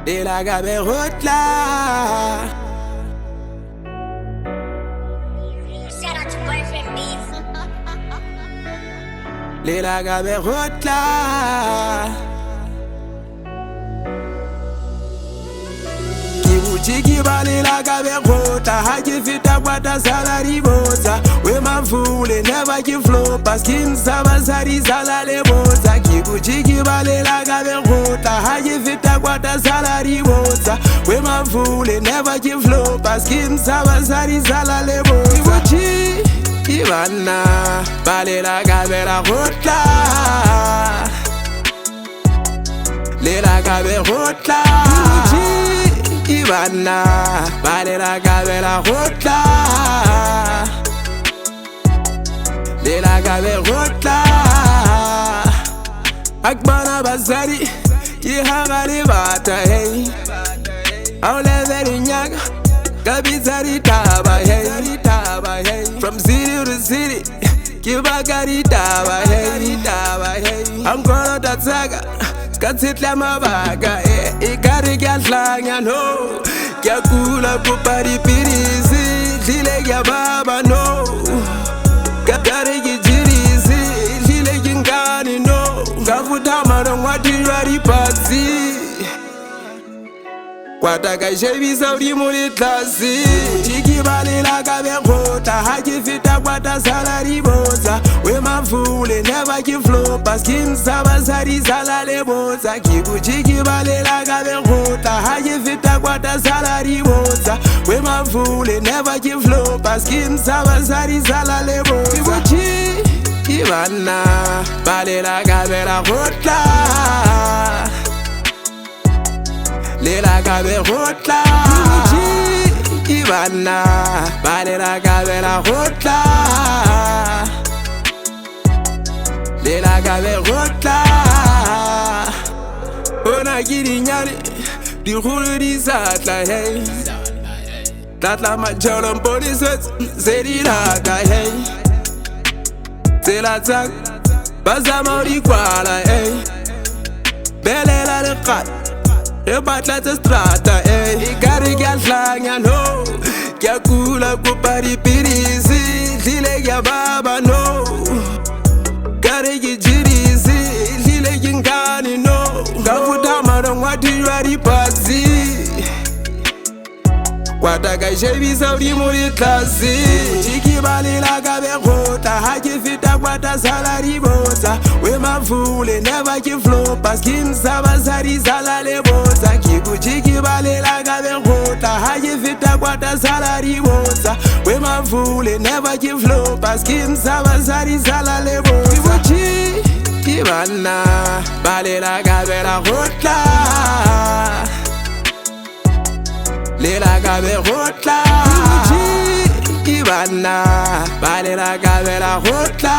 Lelakabe khotla. Shout out to boyfriend Beats. Lelakabe khotla. Jiki balela kabe khotla ha ke feta kwata salary botsa we mafole never ke flow paskin sabasari salale botsa jiki balela kabe khotla ha ke feta kwata salary botsa we mafole never ke flow paskin sabasari salale botsa ibana balela kabe la khotla Lelakabe khotla Ibana, Lelakabe la khotla Lelakabe khotla Akbana basari, Yihagari bata hey Auleveri nyaga, Kabizari taba hey From city to city, Kibagari taba hey I'm gonna tatsaga Katsitla mabaga, ikari gyalhlanya no Kyakula kupari pirisi, lile kya baba no Kakari kijirisi, lile kinkani no Ngafuta marongwati rari pazi Kwataka shevisa urimuri klasi Jiki balela kabe khotla ha ke feta kwata salary botsa we mafole never ke flow paskin sabasari salale botsa jiki balela kabe khotla ha ke feta kwata salary botsa we mafole never ke flow paskin sabasari salale botsa ibana balela kabe la khotla Lelakabe khotla Ibana Lelakabe la khotla Lelakabe khotla Ona kirinyani Di khulu di satla hey Tatla majolo mponi Zedi laka hey Zela tsak Bazama uri kwala hey Belela lekat Batla tsa strata ikari gyalhlanya no Kyakula kupari pirisi lile kya baba no Kari kijirisi lile kinkani no Ngafuta marongwati rari pazi Kwataka shevisa urimuri klasi Jiki balela kabe khotla ha ke feta kwata salary botsa we mafole never ke flow paskin sabasari salale botsa jiki balela kabe khotla ha ke feta kwata salary botsa we mafole never ke flow paskin sabasari salale botsa ibana balela kabe la khotla Lelakabe khotla Ibana Lelakabe la khotla